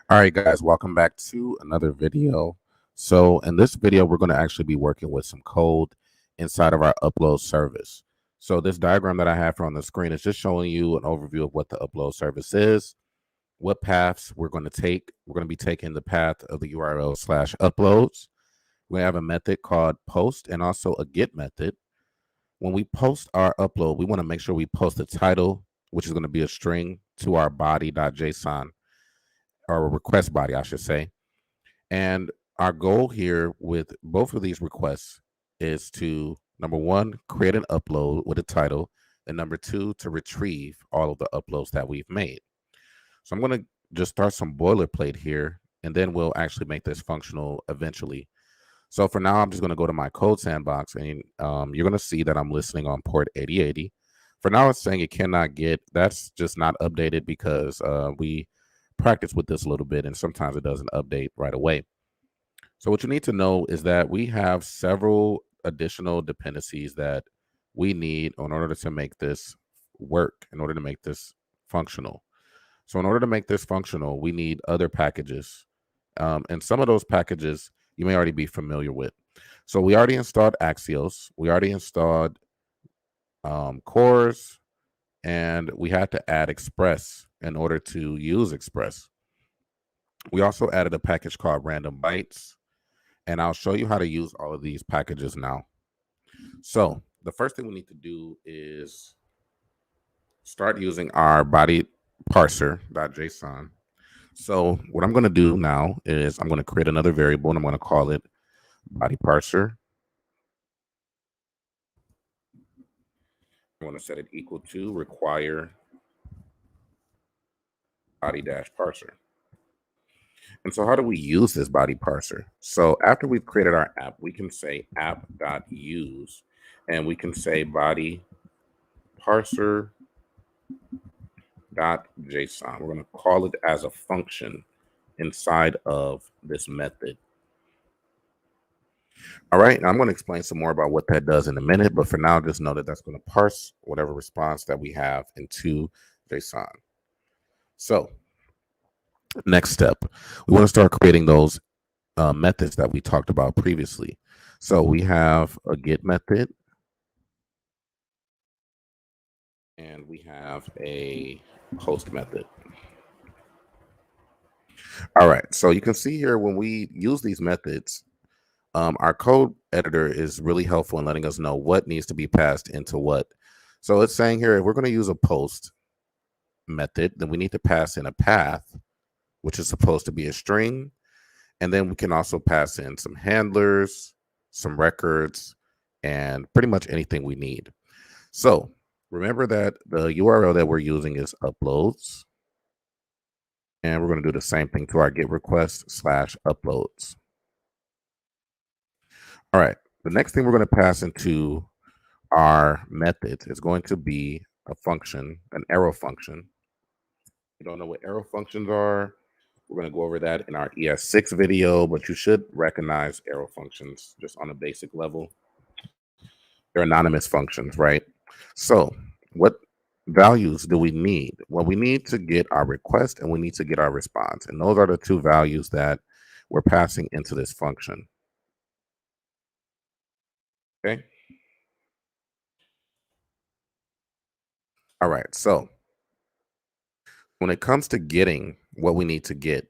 All right, guys, welcome back to another video. So in this video, we're going to actually be working with some code inside of our upload service. So this diagram that I have on the screen is just showing you an overview of what the upload service is, what paths we're going to take. We're going to be taking the path of the URL/uploads. We have a method called post and also a get method. When we post our upload, we want to make sure we post the title, which is going to be a string, to our body.json, or request body, I should say. And our goal here with both of these requests is to, number one, create an upload with a title, and number two, to retrieve all of the uploads that we've made. So I'm going to just start some boilerplate here, and then we'll actually make this functional eventually. So for now, I'm just going to go to my code sandbox, and you're going to see that I'm listening on port 8080. For now, it's saying it cannot get. That's just not updated because we practice with this a little bit, and sometimes it doesn't update right away. So what you need to know is that we have several additional dependencies that we need in order to make this work, in order to make this functional. So in order to make this functional, we need other packages. And some of those packages you may already be familiar with. So we already installed Axios. We already installed Cores. And we had to add Express in order to use Express. We also added a package called Random Bytes. And I'll show you how to use all of these packages now. So the first thing we need to do is start using our body parser.json. So what I'm going to do now is I'm going to create another variable, and I'm going to call it body parser. I'm going to set it equal to require body-parser. And so how do we use this body parser? So after we've created our app, we can say app.use, and we can say body parser.json. We're going to call it as a function inside of this method. All right, now I'm going to explain some more about what that does in a minute, but for now, just know that that's going to parse whatever response that we have into JSON. So next step, we want to start creating those methods that we talked about previously. So we have a get method, and we have a post method. All right, so you can see here when we use these methods, our code editor is really helpful in letting us know what needs to be passed into what. So it's saying here, if we're going to use a post method, then we need to pass in a path, which is supposed to be a string. And then we can also pass in some handlers, some records, and pretty much anything we need. So remember that the URL that we're using is uploads. And we're going to do the same thing to our get request/uploads. All right. The next thing we're going to pass into our methods is going to be a function, an arrow function. If you don't know what arrow functions are, we're going to go over that in our ES6 video, but you should recognize arrow functions just on a basic level. They're anonymous functions, right? So what values do we need? Well, we need to get our request and we need to get our response. And those are the two values that we're passing into this function. Okay. All right. So when it comes to getting what we need to get,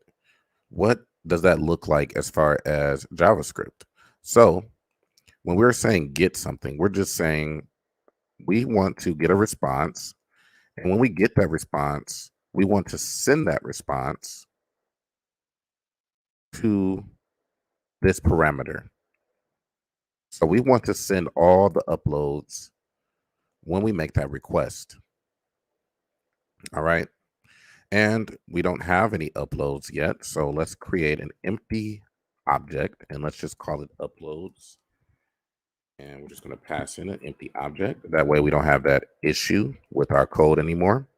what does that look like as far as JavaScript? So when we're saying get something, we're just saying we want to get a response. And when we get that response, we want to send that response to this parameter. So we want to send all the uploads when we make that request. All right. And we don't have any uploads yet. So let's create an empty object and let's just call it uploads. And we're just going to pass in an empty object. That way we don't have that issue with our code anymore.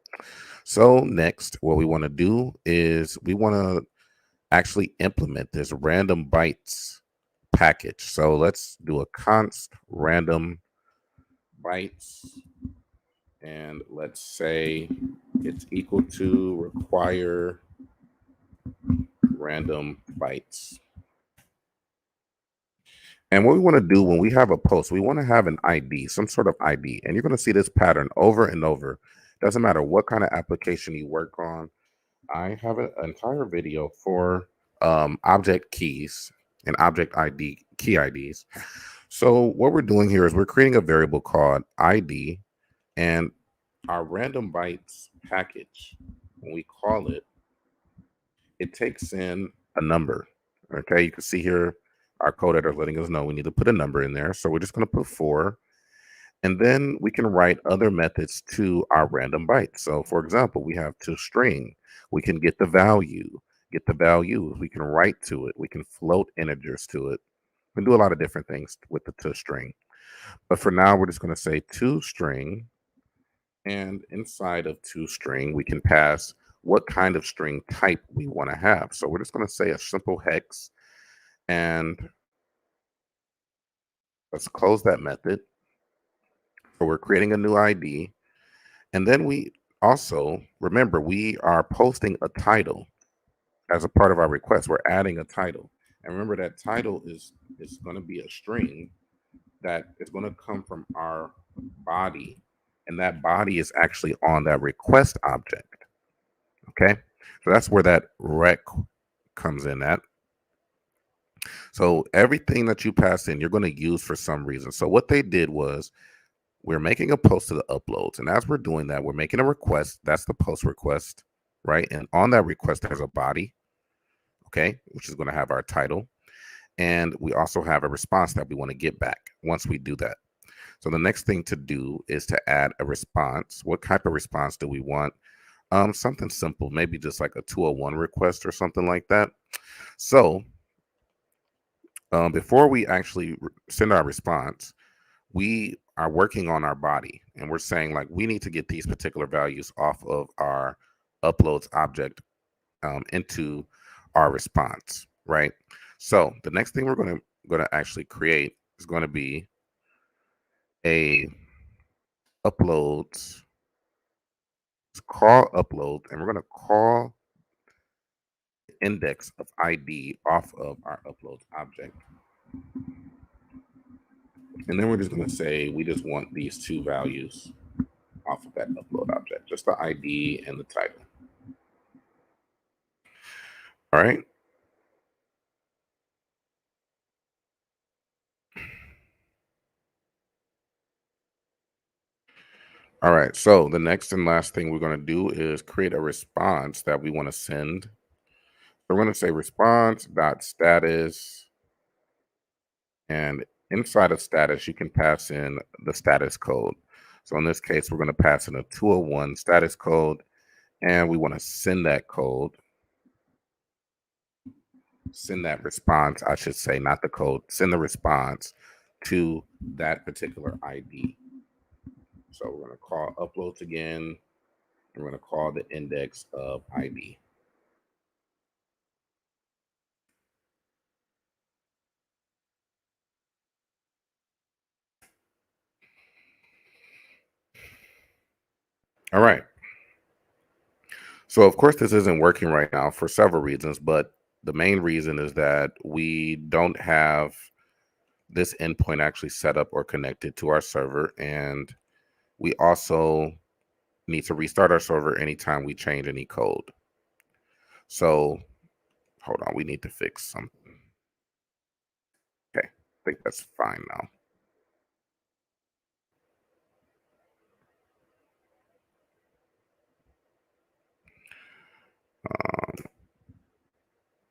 So next, what we want to do is we want to actually implement this random bytes package. So let's do a const random bytes. And let's say it's equal to require random bytes. And what we want to do when we have a post, we want to have an ID, some sort of ID. And you're going to see this pattern over and over. Doesn't matter what kind of application you work on. I have an entire video for object keys and object ID key IDs. So what we're doing here is we're creating a variable called ID, and our random bytes package, when we call it, it takes in a number. Okay, you can see here our code editor is letting us know we need to put a number in there. So we're just going to put 4. And then we can write other methods to our random bytes. So for example, we have toString. We can get the value. We can write to it. We can float integers to it. We can do a lot of different things with the toString. But for now, we're just going to say toString. And inside of toString, we can pass what kind of string type we want to have. So we're just going to say a simple hex. And let's close that method. So we're creating a new ID. And then we also, remember, we are posting a title as a part of our request. We're adding a title. And remember that title is going to be a string that is going to come from our body. And that body is actually on that request object. Okay. So that's where that rec comes in at. So everything that you pass in, you're going to use for some reason. So what they did was, we're making a post to the uploads. And as we're doing that, we're making a request. That's the post request, right? And on that request, there's a body, okay, which is going to have our title. And we also have a response that we want to get back once we do that. So the next thing to do is to add a response. What type of response do we want? Something simple, maybe just like a 201 request or something like that. So before we actually send our response, we are working on our body, and we're saying, like, we need to get these particular values off of our uploads object into our response, right? So the next thing we're going to actually create is going to be a uploads, call upload, and we're going to call index of ID off of our uploads object. And then we're just going to say we just want these two values off of that upload object, just the ID and the title. All right. All right. So the next and last thing we're going to do is create a response that we want to send. So we're going to say response.status, and inside of status, you can pass in the status code. So in this case, we're going to pass in a 201 status code, and we want to send that code, send that response, I should say, not the code, send the response to that particular ID. So we're going to call uploads again. We're going to call the index of ID. All right. So of course this isn't working right now for several reasons, but the main reason is that we don't have this endpoint actually set up or connected to our server. And we also need to restart our server anytime we change any code. So hold on, we need to fix something. Okay, I think that's fine now.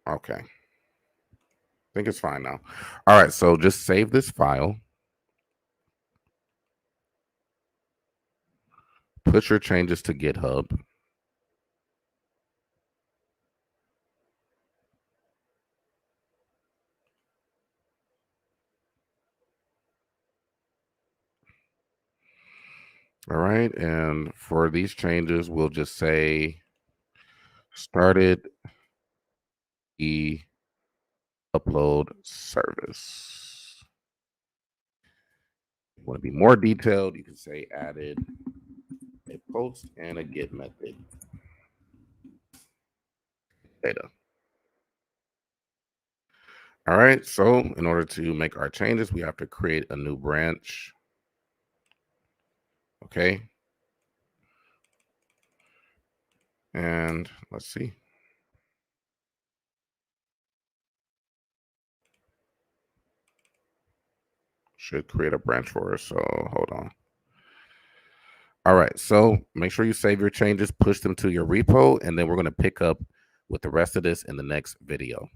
Okay, I think it's fine now. All right, so just save this file. Put your changes to GitHub. All right, and for these changes, we'll just say started the upload service. If you want to be more detailed, you can say added a post and a get method data. All right, so in order to make our changes, we have to create a new branch. Okay. And let's see. Should create a branch for us. So hold on. All right, so make sure you save your changes, push them to your repo, and then we're going to pick up with the rest of this in the next video.